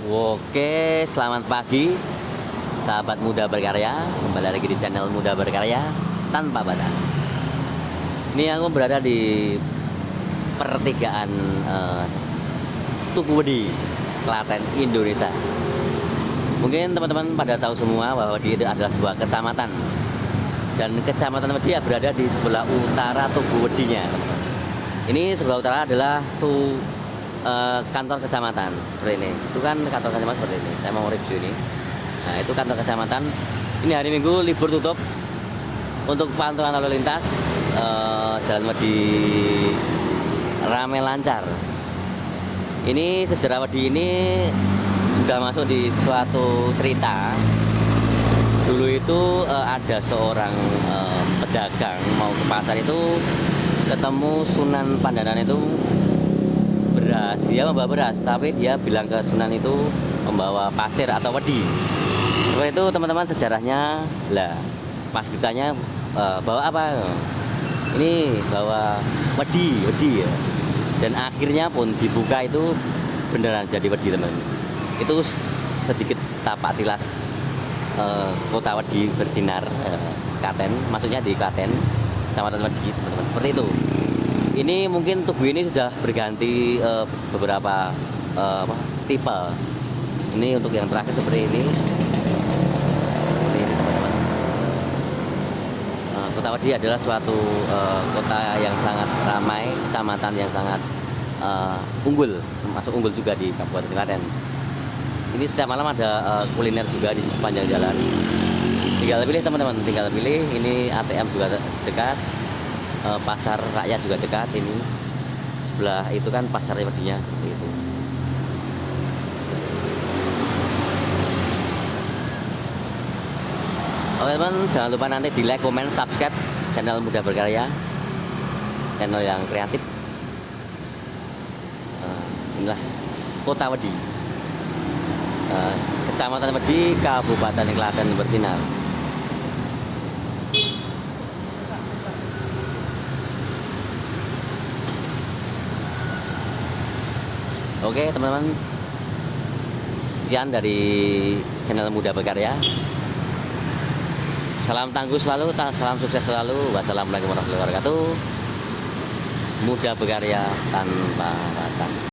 Oke, selamat pagi sahabat muda berkarya. Kembali lagi di channel Muda Berkarya Tanpa Batas. Ini aku berada di pertigaan Tuguwedi, Klaten, Indonesia. Mungkin teman-teman pada tahu semua bahwa ini adalah sebuah kecamatan. Dan kecamatan Wedi berada di sebelah utara Tuguwedinya. Ini sebelah utara adalah kantor kecamatan seperti ini. Itu kan kantor kecamatan seperti ini. Saya mau review ini. Nah, itu kantor kecamatan. Ini hari Minggu libur tutup untuk pantauan lalu lintas. Jalan Wedi ramai lancar. Ini sejarah Wedi ini sudah masuk di suatu cerita. Dulu itu ada seorang pedagang mau ke pasar itu ketemu Sunan Pandanan itu beras, dia membawa beras, tapi dia bilang ke Sunan itu membawa pasir atau wedi. Seperti itu teman-teman sejarahnya. Lah, pas ditanya bawa apa? Ini bawa wedi ya. Dan akhirnya pun dibuka itu beneran jadi wedi, teman. Itu sedikit tapak tilas kota Wedi bersinar, Klaten, maksudnya di Klaten, Kecamatan Wedi, teman-teman. Seperti itu. Ini mungkin tubuh ini sudah berganti beberapa tipe. Ini untuk yang terakhir seperti ini. Ini teman-teman. Kota Wedi adalah suatu kota yang sangat ramai, kecamatan yang sangat unggul, termasuk unggul juga di Kabupaten Klaten. Ini setiap malam ada kuliner juga di sepanjang jalan. Tinggal pilih teman-teman, tinggal pilih. Ini ATM juga dekat. Pasar rakyat juga dekat. Ini sebelah itu kan pasar Wedinya seperti itu. Oke teman, jangan lupa nanti di like, komen, subscribe channel Muda Berkarya, channel yang kreatif. Inilah Kota Wedi, Kecamatan Wedi, Kabupaten Klaten bersinar. Oke teman-teman, sekian dari channel Muda Berkarya. Salam tangguh selalu, salam sukses selalu. Wassalamualaikum warahmatullahi wabarakatuh. Muda Berkarya tanpa batas.